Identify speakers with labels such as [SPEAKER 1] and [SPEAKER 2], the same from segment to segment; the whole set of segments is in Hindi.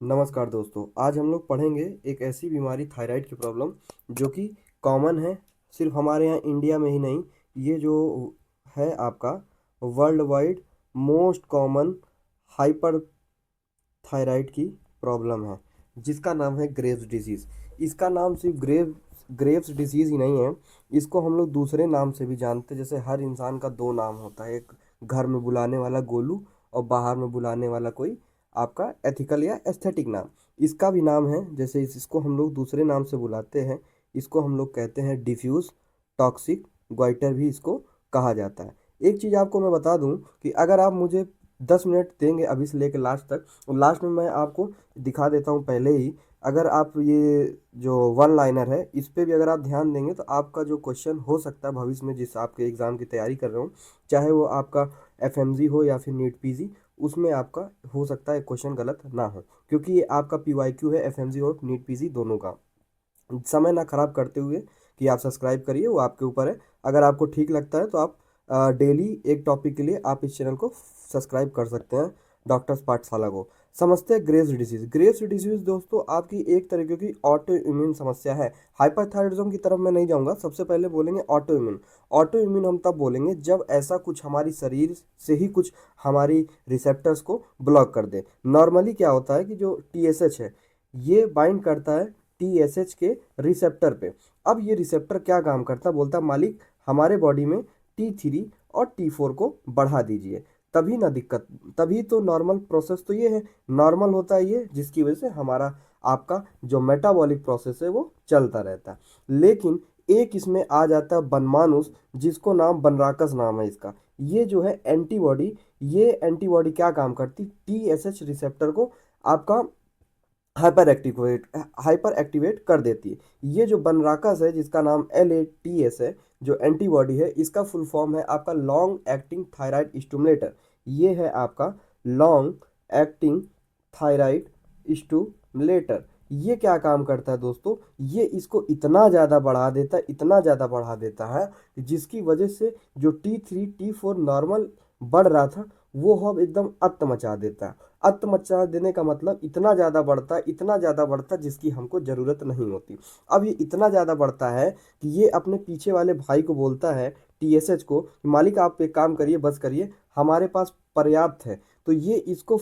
[SPEAKER 1] नमस्कार दोस्तों, आज हम लोग पढ़ेंगे एक ऐसी बीमारी थायराइड की प्रॉब्लम जो कि कॉमन है। सिर्फ हमारे यहाँ इंडिया में ही नहीं, ये जो है आपका world wide most common hyper thyroid की प्रॉब्लम है, जिसका नाम है ग्रेव्स डिजीज़। इसका नाम सिर्फ ग्रेव्स डिजीज़ ही नहीं है, इसको हम लोग दूसरे नाम से भी जानते हैं। जैसे हर इंसान का दो नाम होता है, एक घर में बुलाने वाला गोलू और बाहर में बुलाने वाला कोई आपका एथिकल या एस्थेटिक नाम। इसका भी नाम है, जैसे इसको हम लोग दूसरे नाम से बुलाते हैं। इसको हम लोग कहते हैं डिफ्यूज़ टॉक्सिक ग्वाइटर भी इसको कहा जाता है। एक चीज़ आपको मैं बता दूं कि अगर आप मुझे 10 मिनट देंगे अभी से लेकर लास्ट तक, और लास्ट में मैं आपको दिखा देता हूँ पहले ही। अगर आप ये जो वन लाइनर है इस पे भी अगर आप ध्यान देंगे तो आपका जो क्वेश्चन हो सकता है भविष्य में, जिस आपके एग्ज़ाम की तैयारी कर रहे हो, चाहे वो आपका एफएमजी हो या फिर नीट पीजी, उसमें आपका हो सकता है क्वेश्चन गलत ना हो, क्योंकि ये आपका पीवाईक्यू है एफएमजी और नीट पीजी दोनों का। समय ना खराब करते हुए कि आप सब्सक्राइब करिए, वो आपके ऊपर है। अगर आपको ठीक लगता है तो आप डेली एक टॉपिक के लिए आप इस चैनल को सब्सक्राइब कर सकते हैं, डॉक्टर्स पाठशाला को। समझते हैं ग्रेव्स डिजीज। ग्रेव्स डिजीज दोस्तों आपकी एक तरीके की ऑटो इम्यून समस्या है। हाइपरथायराइडिज्म की तरफ मैं नहीं जाऊंगा, सबसे पहले बोलेंगे ऑटो इम्यून। ऑटो इम्यून हम तब बोलेंगे जब ऐसा कुछ हमारी शरीर से ही कुछ हमारी रिसेप्टर्स को ब्लॉक कर दे। नॉर्मली क्या होता है कि जो टीएसएच है ये बाइंड करता है टीएसएच के रिसेप्टर पे। अब ये रिसेप्टर क्या काम करता है, बोलता है मालिक हमारे बॉडी में T3 और T4 को बढ़ा दीजिए, तभी ना दिक्कत। तभी तो नॉर्मल प्रोसेस तो ये है, नॉर्मल होता है ये, जिसकी वजह से हमारा आपका जो मेटाबॉलिक प्रोसेस है वो चलता रहता है। लेकिन एक इसमें आ जाता है बनमानुस, जिसको नाम बनराकस नाम है इसका। ये जो है एंटीबॉडी, ये एंटीबॉडी क्या काम करती, टीएसएच रिसेप्टर को आपका हाइपर एक्टिवेट कर देती है। ये जो बनराकस है, जिसका नाम LATS है, जो एंटीबॉडी है, इसका फुल फॉर्म है आपका लॉन्ग एक्टिंग थायराइड स्टिमुलेटर। ये है आपका लॉन्ग एक्टिंग थायराइड स्टिमुलेटर। ये क्या काम करता है दोस्तों, ये इसको इतना ज़्यादा बढ़ा देता है, इतना ज़्यादा बढ़ा देता है जिसकी वजह से जो T3 T4 नॉर्मल बढ़ रहा था वो अब एकदम अत्त मचा देता है। अत्त मचा देने का मतलब इतना ज़्यादा बढ़ता है, इतना ज़्यादा बढ़ता है जिसकी हमको ज़रूरत नहीं होती। अब ये इतना ज़्यादा बढ़ता है कि ये अपने पीछे वाले भाई को बोलता है, टीएसएच को, कि मालिक आप एक काम करिए, बस करिए, हमारे पास पर्याप्त है। तो ये इसको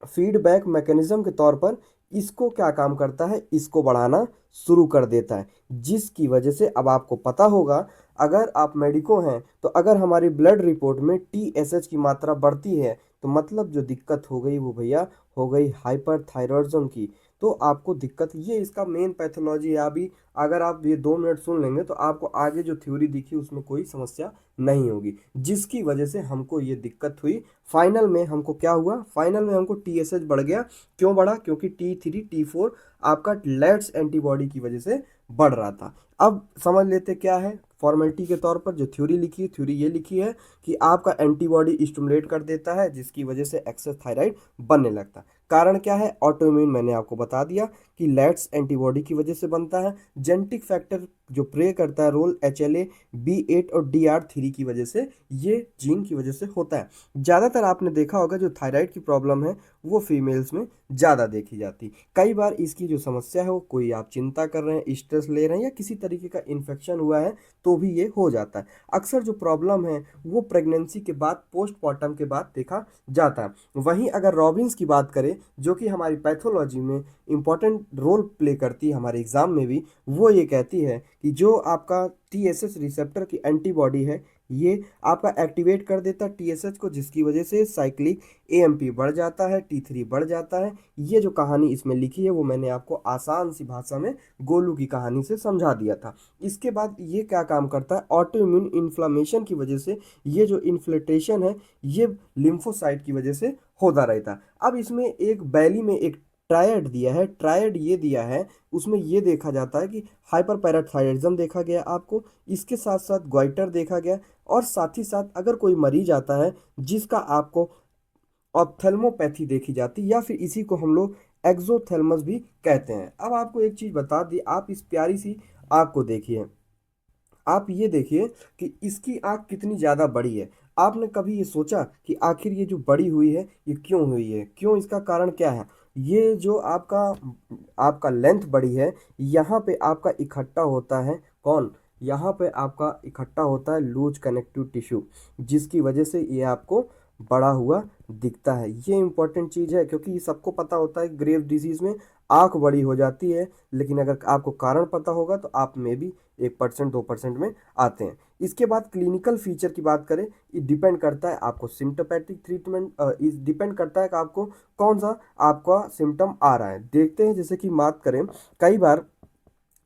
[SPEAKER 1] फीडबैक मैकेनिज्म के तौर पर इसको क्या काम करता है, इसको बढ़ाना शुरू कर देता है। जिसकी वजह से अब आपको पता होगा, अगर आप मेडिको हैं तो अगर हमारी ब्लड रिपोर्ट में टीएसएच की मात्रा बढ़ती है तो मतलब जो दिक्कत हो गई वो भैया हो गई हाइपरथायरॉयडिज्म की। तो आपको दिक्कत, ये इसका मेन पैथोलॉजी है। अभी अगर आप ये 2 मिनट सुन लेंगे तो आपको आगे जो थ्योरी दिखी उसमें कोई समस्या नहीं होगी, जिसकी वजह से हमको ये दिक्कत हुई। फाइनल में हमको क्या हुआ, फाइनल में हमको टीएसएच बढ़ गया। क्यों बढ़ा, क्योंकि T3 T4 आपका लेट्स एंटीबॉडी की वजह से बढ़ रहा था। अब समझ लेते क्या है फॉर्मेलिटी के तौर पर जो थ्योरी लिखी है। थ्योरी ये लिखी है कि आपका एंटीबॉडी स्टिमुलेट कर देता है, जिसकी वजह से एक्सेस थायराइड बनने लगता है। कारण क्या है, ऑटोइम्यून, मैंने आपको बता दिया कि लेट्स एंटीबॉडी की वजह से बनता है। जेनेटिक फैक्टर जो प्ले करता है रोल, HLA-B8 और DR3 की वजह से, ये जीन की वजह से होता है। ज़्यादातर आपने देखा होगा जो थायराइड की प्रॉब्लम है वो फीमेल्स में ज़्यादा देखी जाती। कई बार इसकी जो समस्या है वो कोई आप चिंता कर रहे हैं, स्ट्रेस ले रहे हैं या किसी तरीके का इन्फेक्शन हुआ है तो भी ये हो जाता है। अक्सर जो प्रॉब्लम है वो प्रेगनेंसी के बाद, पोस्टमार्टम के बाद देखा जाता है। वहीं अगर रॉबिन्स की बात करें, जो कि हमारी पैथोलॉजी में इंपॉर्टेंट रोल प्ले करती है हमारे एग्जाम में भी, वो ये कहती है कि जो आपका टीएसएच रिसेप्टर की एंटीबॉडी है ये आपका एक्टिवेट कर देता है टीएसएच को, जिसकी वजह से साइक्लिक एएमपी बढ़ जाता है, T3 बढ़ जाता है। ये जो कहानी इसमें लिखी है वो मैंने आपको आसान सी भाषा में गोलू की कहानी से समझा दिया था। इसके बाद ये क्या काम करता है, ऑटो इम्यून इन्फ्लामेशन की वजह से ये जो इन्फ्लेटेशन है ये लिम्फोसाइट की वजह से होता रहता है। अब इसमें एक बैली में एक ट्रायड दिया है, ट्रायड ये दिया है, उसमें ये देखा जाता है कि हाइपर पैराथायरिज्म देखा गया आपको, इसके साथ साथ ग्वाइटर देखा गया, और साथ ही साथ अगर कोई मरीज आता है जिसका आपको ऑप्थेल्मोपैथी देखी जाती, या फिर इसी को हम लोग एक्सोथेल्मस भी कहते हैं। अब आपको एक चीज बता दी, आप इस प्यारी सी आँख को देखिए, आप ये देखिए कि इसकी आँख कितनी ज़्यादा बड़ी है। आपने कभी ये सोचा कि आखिर ये जो बड़ी हुई है ये क्यों हुई है, क्यों, इसका कारण क्या है? ये जो आपका आपका लेंथ बड़ी है, यहाँ पे आपका इकट्ठा होता है कौन, यहाँ पे आपका इकट्ठा होता है लूज कनेक्टिव टिश्यू, जिसकी वजह से ये आपको बड़ा हुआ दिखता है। ये इंपॉर्टेंट चीज़ है, क्योंकि ये सबको पता होता है ग्रेव डिजीज में आँख बड़ी हो जाती है, लेकिन अगर आपको कारण पता होगा तो आप में भी 1% 2% में आते हैं। इसके बाद क्लिनिकल फीचर की बात करें, ये डिपेंड करता है आपको सिम्टोमेटिक ट्रीटमेंट, इस डिपेंड करता है कि आपको कौन सा आपका सिम्टम आ रहा है। देखते हैं, जैसे कि बात करें, कई बार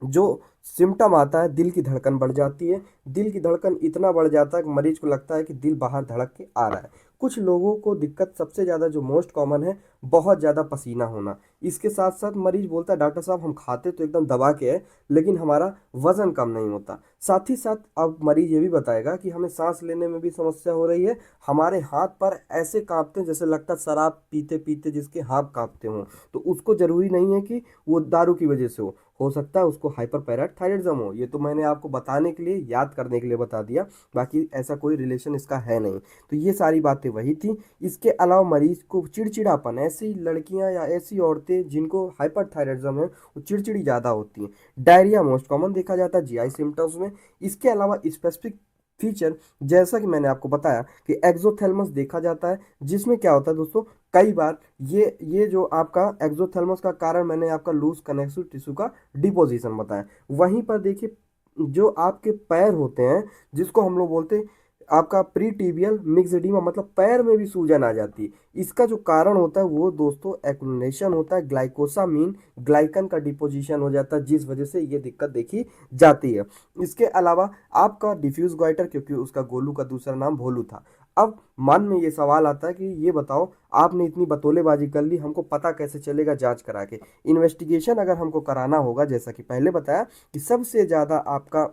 [SPEAKER 1] जो सिम्टम आता है, दिल की धड़कन बढ़ जाती है, दिल की धड़कन इतना बढ़ जाता है कि मरीज को लगता है कि दिल बाहर धड़क के आ रहा है। कुछ लोगों को दिक्कत सबसे ज़्यादा जो मोस्ट कॉमन है, बहुत ज़्यादा पसीना होना। इसके साथ साथ मरीज बोलता है डॉक्टर साहब हम खाते तो एकदम दबा के है, लेकिन हमारा वजन कम नहीं होता। साथ ही साथ अब मरीज ये भी बताएगा कि हमें सांस लेने में भी समस्या हो रही है, हमारे हाथ पर ऐसे कांपते हैं जैसे लगता है शराब पीते पीते जिसके हाथ कांपते हों। तो उसको ज़रूरी नहीं है कि वो दारू की वजह से हो सकता है उसको हाइपर पैराथायराइडिज्म हो। ये तो मैंने आपको बताने के लिए, याद करने के लिए बता दिया, बाकी ऐसा कोई रिलेशन इसका है नहीं। तो ये सारी बातें वही थी। इसके अलावा मरीज को चिड़चिड़ापन, ऐसी लड़कियां या ऐसी औरतें जिनको हाइपर थायराइडिज्म है वो चिड़चिड़ी ज़्यादा होती हैं। डायरिया मोस्ट कॉमन देखा जाता है जीआई सिम्टम्स में। इसके अलावा स्पेसिफिक फीचर, जैसा कि मैंने आपको बताया कि एक्सोथैलेमस देखा जाता है, जिसमें क्या होता है दोस्तों, कई बार ये जो आपका एक्सोथैलेमस का कारण मैंने आपका लूज कनेक्टिव टिश्यू का डिपोजिशन बताया। वहीं पर देखिए, जो आपके पैर होते हैं, जिसको हम लोग बोलते हैं आपका प्री टिबियल मिक्स एडिमा, मतलब पैर में भी सूजन आ जाती है। इसका जो कारण होता है वो दोस्तों एक्युमुलेशन होता है, ग्लाइकोसामीन ग्लाइकन का डिपोजिशन हो जाता है, जिस वजह से ये दिक्कत देखी जाती है। इसके अलावा आपका डिफ्यूज गोइटर, क्योंकि उसका गोलू का दूसरा नाम भोलू था। अब मन में ये सवाल आता है कि ये बताओ, आपने इतनी बतौलेबाजी कर ली, हमको पता कैसे चलेगा जांच करा के? इन्वेस्टिगेशन अगर हमको कराना होगा, जैसा कि पहले बताया कि सबसे ज़्यादा आपका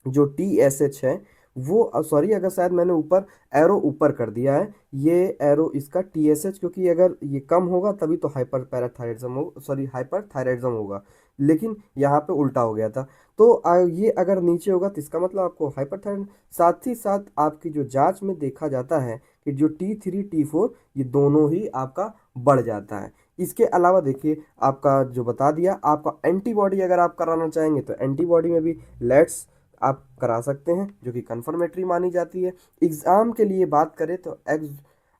[SPEAKER 1] जो TSH है वो, सॉरी अगर शायद मैंने ऊपर एरो ऊपर कर दिया है, ये एरो इसका TSH, क्योंकि अगर ये कम होगा तभी तो हाइपर पैराथायराइडिज्म हो, सॉरी हाइपर थायराइडिज्म होगा, लेकिन यहाँ पे उल्टा हो गया था। तो ये अगर नीचे होगा तो इसका मतलब आपको हाइपर थायराइड। साथ ही साथ आपकी जो जांच में देखा जाता है कि जो T3 T4 ये दोनों ही आपका बढ़ जाता है। इसके अलावा देखिए, आपका जो बता दिया, आपका एंटीबॉडी अगर आप कराना चाहेंगे तो एंटीबॉडी में भी लेट्स आप करा सकते हैं, जो कि कन्फर्मेटरी मानी जाती है। एग्ज़ाम के लिए बात करें तो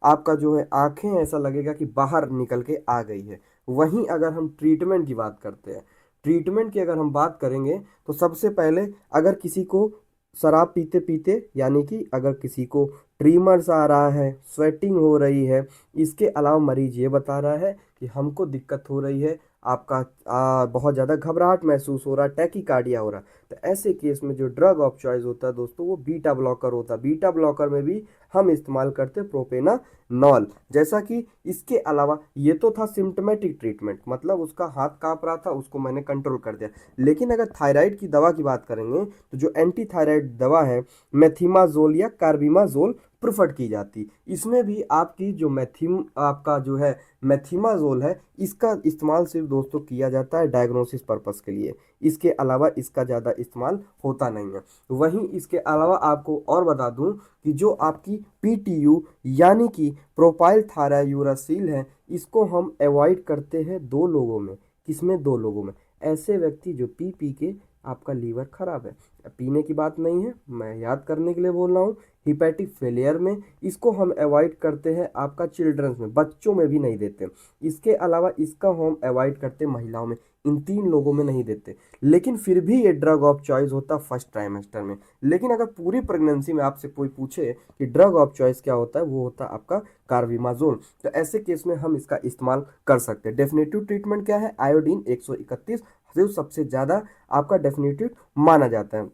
[SPEAKER 1] आपका जो है आंखें ऐसा लगेगा कि बाहर निकल के आ गई है। वहीं अगर हम ट्रीटमेंट की बात करते हैं, ट्रीटमेंट की अगर हम बात करेंगे तो सबसे पहले, अगर किसी को शराब पीते पीते, यानी कि अगर किसी को ट्रीमर्स आ रहा है, स्वेटिंग हो रही है, इसके अलावा मरीज ये बता रहा है कि हमको दिक्कत हो रही है, आपका बहुत ज़्यादा घबराहट महसूस हो रहा है, टैकीकार्डिया हो रहा है, तो ऐसे केस में जो ड्रग ऑफ चॉइस होता है दोस्तों वो बीटा ब्लॉकर होता है। बीटा ब्लॉकर में भी हम इस्तेमाल करते हैं प्रोपेनानॉल। जैसा कि इसके अलावा ये तो था सिम्टोमेटिक ट्रीटमेंट, मतलब उसका हाथ काँप रहा था, उसको मैंने कंट्रोल कर दिया। लेकिन अगर थायराइड की दवा की बात करेंगे तो जो एंटी थायराइड दवा है, मेथिमाजोल या कार्बिमाजोल प्रेफर्ड की जाती। इसमें भी आपकी जो आपका जो है मेथिमाजोल है, इसका इस्तेमाल सिर्फ दोस्तों किया जाता है डायग्नोसिस पर्पस के लिए। इसके अलावा इसका ज़्यादा इस्तेमाल होता नहीं है। वहीं इसके अलावा आपको और बता दूं कि जो आपकी PTU यानी कि प्रोपाइल थायरायूरासिल है, इसको हम अवॉइड करते हैं दो लोगों में। किसमें? दो लोगों में, ऐसे व्यक्ति जो पी के आपका लीवर खराब है, पीने की बात नहीं है, मैं याद करने के लिए बोल रहा हूँ, हिपैटिक फेलियर में इसको हम अवॉइड करते हैं, आपका चिल्ड्रंस में, बच्चों में भी नहीं देते। इसके अलावा इसका हम अवॉइड करते हैं महिलाओं में, इन 3 लोगों में नहीं देते। लेकिन फिर भी ये ड्रग ऑफ चॉइस होता फर्स्ट ट्राइमेस्टर में। लेकिन अगर पूरी प्रेगनेंसी में आपसे कोई पूछे कि ड्रग ऑफ चॉइस क्या होता है, वो होता है आपका कार्बिमाजोल। तो ऐसे केस में हम इसका इस्तेमाल कर सकते हैं। डेफिनेटिव ट्रीटमेंट क्या है? आयोडीन 131 जो सबसे ज़्यादा आपका डेफिनेटिव माना जाता है।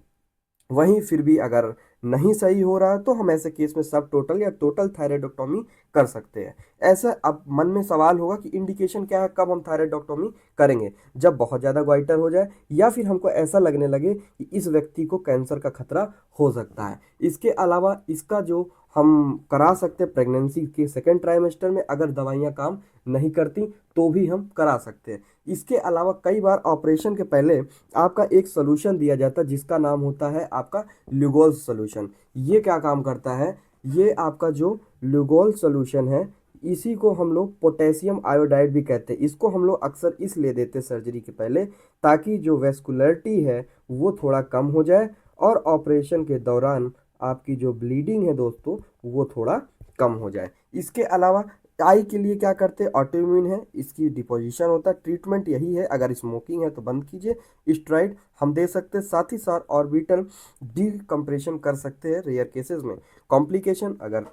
[SPEAKER 1] वहीं फिर भी अगर नहीं सही हो रहा है तो हम ऐसे केस में सब टोटल या टोटल थायराइडोक्टोमी कर सकते हैं। ऐसा अब मन में सवाल होगा कि इंडिकेशन क्या है, कब हम थायराइडोक्टोमी करेंगे? जब बहुत ज़्यादा ग्वाइटर हो जाए या फिर हमको ऐसा लगने लगे कि इस व्यक्ति को कैंसर का खतरा हो सकता है। इसके अलावा इसका जो हम करा सकते हैं प्रेगनेंसी के सेकेंड ट्राइमेस्टर में, अगर दवाइयाँ काम नहीं करती तो भी हम करा सकते हैं। इसके अलावा कई बार ऑपरेशन के पहले आपका एक सोल्यूशन दिया जाता है जिसका नाम होता है आपका ल्यूगोल सोल्यूशन। ये क्या काम करता है? ये आपका जो लुगोल सोल्यूशन है, इसी को हम लोग पोटेशियम आयोडाइड भी कहते हैं। इसको हम लोग अक्सर इसलिए देते हैं सर्जरी के पहले, ताकि जो वेस्कुलरिटी है वो थोड़ा कम हो जाए और ऑपरेशन के दौरान आपकी जो ब्लीडिंग है दोस्तों वो थोड़ा कम हो जाए। इसके अलावा आई के लिए क्या करते हैं, ऑटोइम्यून है, इसकी डिपोजिशन होता है। ट्रीटमेंट यही है, अगर स्मोकिंग है तो बंद कीजिए, स्टेरॉइड हम दे सकते हैं, साथ ही साथ ऑर्बिटल डीकम्प्रेशन कर सकते हैं रेयर केसेस में। कॉम्प्लिकेशन, अगर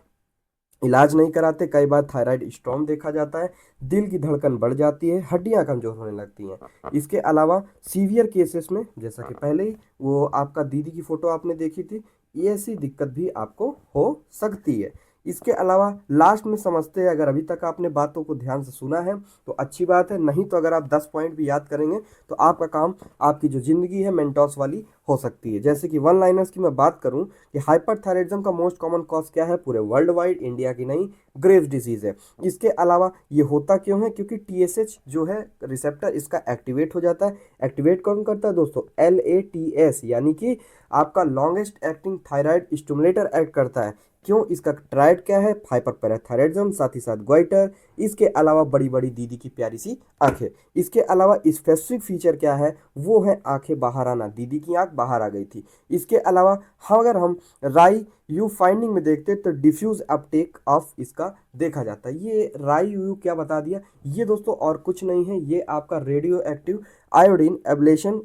[SPEAKER 1] इलाज नहीं कराते, कई बार थायराइड स्टॉर्म देखा जाता है, दिल की धड़कन बढ़ जाती है, हड्डियां कमजोर होने लगती हैं। इसके अलावा सीवियर केसेस में, जैसा कि पहले ही वो आपका दीदी की फोटो आपने देखी थी, ये ऐसी दिक्कत भी आपको हो सकती है। इसके अलावा लास्ट में समझते हैं, अगर अभी तक आपने बातों को ध्यान से सुना है तो अच्छी बात है, नहीं तो अगर आप 10 पॉइंट भी याद करेंगे तो आपका काम, आपकी जो जिंदगी है मेंटोस वाली हो सकती है। जैसे कि वन लाइनर्स की मैं बात करूं कि हाइपरथायराइडिज्म का मोस्ट कॉमन कॉज क्या है पूरे वर्ल्ड वाइड, इंडिया की नहीं, ग्रेव्स डिजीज है। इसके अलावा ये होता क्यों है, क्योंकि टीएसएच जो है रिसेप्टर इसका एक्टिवेट हो जाता है। एक्टिवेट कौन करता है दोस्तों, LATS, यानी कि आपका longest acting thyroid stimulator act करता है। क्यों, इसका ट्राइड क्या है, हाइपरपैराथायराइडिज्म, साथ ही साथ ग्वाइटर, इसके अलावा बड़ी बड़ी दीदी की प्यारी सी आंखें। इसके अलावा स्पेसिफिक फीचर क्या है, वो है आंखें बाहर आना, दीदी की आंख बाहर आ गई थी। इसके अलावा अगर हम राई यू फाइंडिंग में देखते हैं तो डिफ्यूज अपटेक ऑफ इसका देखा जाता है। ये राई यू क्या बता दिया, ये दोस्तों और कुछ नहीं है, ये आपका रेडियो एक्टिव आयोडीन एब्लेशन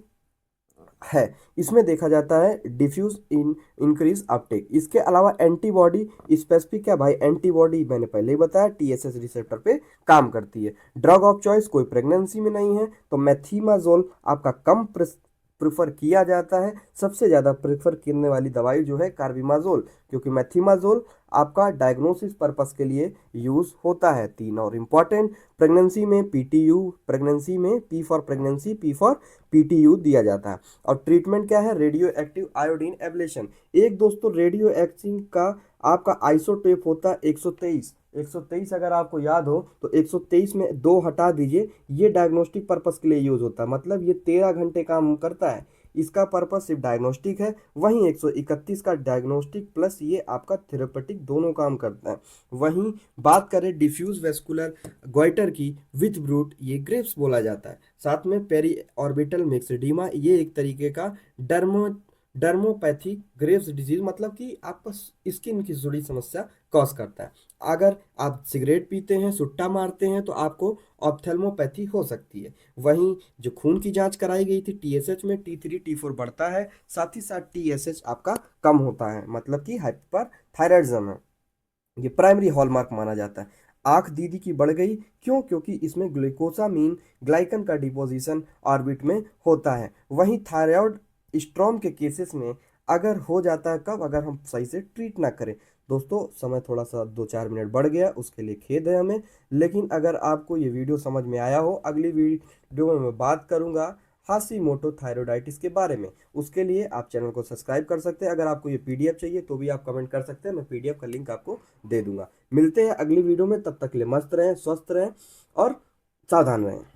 [SPEAKER 1] है, इसमें देखा जाता है डिफ्यूज इन इंक्रीज अपटेक। इसके अलावा एंटीबॉडी स्पेसिफिक क्या भाई, एंटीबॉडी मैंने पहले ही बताया टीएसएच रिसेप्टर पे काम करती है। ड्रग ऑफ चॉइस, कोई प्रेगनेंसी में नहीं है तो मेथीमाजोल आपका कम प्रेफर किया जाता है। सबसे ज़्यादा प्रेफर करने वाली दवाई जो है कार्बिमाजोल, क्योंकि मेथीमाजोल आपका डायग्नोसिस पर्पस के लिए यूज़ होता है। तीन और इम्पॉर्टेंट, प्रेगनेंसी में पीटीयू, प्रेगनेंसी में P for pregnancy, P for PTU दिया जाता है। और ट्रीटमेंट क्या है, रेडियो एक्टिव आयोडीन एब्लेशन। एक दोस्तों रेडियो एक्टिव का आपका आइसोटेप होता है 123, 123 अगर आपको याद हो तो 123 में 2 हटा दीजिए, ये डायग्नोस्टिक पर्पस के लिए यूज होता है, मतलब ये 13 घंटे काम करता है, इसका पर्पस सिर्फ डायग्नोस्टिक है। वहीं 131 का डायग्नोस्टिक प्लस ये आपका थेरेपेटिक दोनों काम करता है। वहीं बात करें डिफ्यूज वेस्कुलर ग्वाइटर की विथ ब्रूट, ये ग्रेव्स बोला जाता है। साथ में पेरी ऑर्बिटल मिक्सडीमा, ये एक तरीके का डर्मोपैथी ग्रेव्स डिजीज, मतलब कि आपका स्किन की जुड़ी समस्या कॉज करता है। अगर आप सिगरेट पीते हैं, सुट्टा मारते हैं, तो आपको ऑप्थेल्मोपैथी हो सकती है। वहीं जो खून की जांच कराई गई थी टीएसएच में T3 T4 बढ़ता है, साथ ही साथ टीएसएच आपका कम होता है, मतलब कि हाइपर थायराइडिज्म है, ये प्राइमरी हॉलमार्क माना जाता है। आंख दीदी की बढ़ गई, क्यों, क्योंकि इसमें ग्लूकोसामीन ग्लाइकन का डिपोजिशन ऑर्बिट में होता है। वहीं थायराइड स्ट्रॉम के केसेस में अगर हो जाता है कब, अगर हम सही से ट्रीट ना करें। दोस्तों समय थोड़ा सा 2-4 मिनट बढ़ गया, उसके लिए खेद है हमें, लेकिन अगर आपको ये वीडियो समझ में आया हो, अगली वीडियो में मैं बात करूंगा हाशीमोटो थायरोइडाइटिस के बारे में। उसके लिए आप चैनल को सब्सक्राइब कर सकते हैं। अगर आपको ये पीडीएफ चाहिए तो भी आप कमेंट कर सकते हैं, मैं पीडीएफ का लिंक आपको दे दूंगा। मिलते हैं अगली वीडियो में, तब तक के लिए मस्त रहें, स्वस्थ रहें और सावधान रहें।